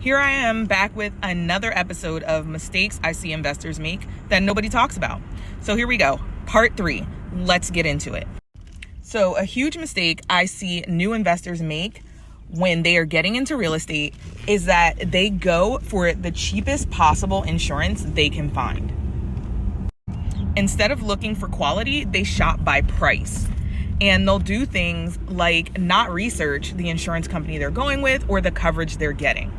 Here I am back with another episode of mistakes I see investors make that nobody talks about. So here we go, part 3. Let's get into it. So a huge mistake I see new investors make when they are getting into real estate is that they go for the cheapest possible insurance they can find. Instead of looking for quality, they shop by price. And they'll do things like not research the insurance company they're going with or the coverage they're getting.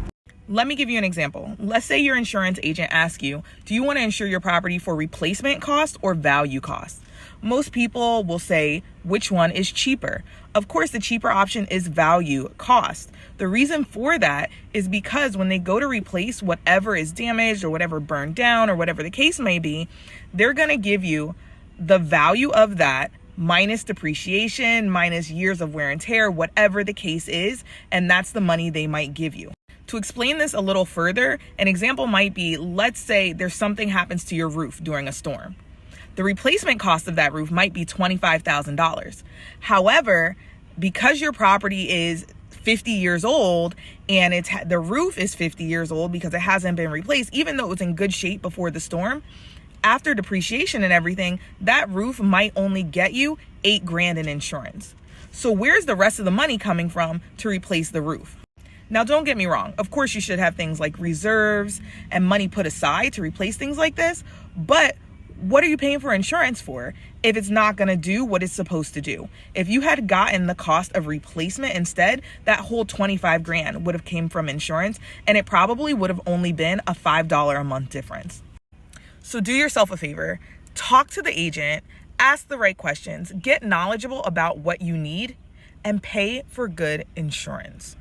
Let me give you an example. Let's say your insurance agent asks you, do you want to insure your property for replacement cost or value cost? Most people will say, which one is cheaper? Of course, the cheaper option is value cost. The reason for that is because when they go to replace whatever is damaged or whatever burned down or whatever the case may be, they're going to give you the value of that minus depreciation, minus years of wear and tear, whatever the case is, and that's the money they might give you. To explain this a little further, an example might be, let's say there's something happens to your roof during a storm. The replacement cost of that roof might be $25,000. However, because your property is 50 years old and the roof is 50 years old because it hasn't been replaced, even though it was in good shape before the storm, after depreciation and everything, that roof might only get you $8,000 in insurance. So where's the rest of the money coming from to replace the roof? Now, don't get me wrong. Of course, you should have things like reserves and money put aside to replace things like this. But what are you paying for insurance for if it's not going to do what it's supposed to do? If you had gotten the cost of replacement instead, that whole $25,000 would have came from insurance, and it probably would have only been a $5 a month difference. So do yourself a favor, talk to the agent, ask the right questions, get knowledgeable about what you need, and pay for good insurance.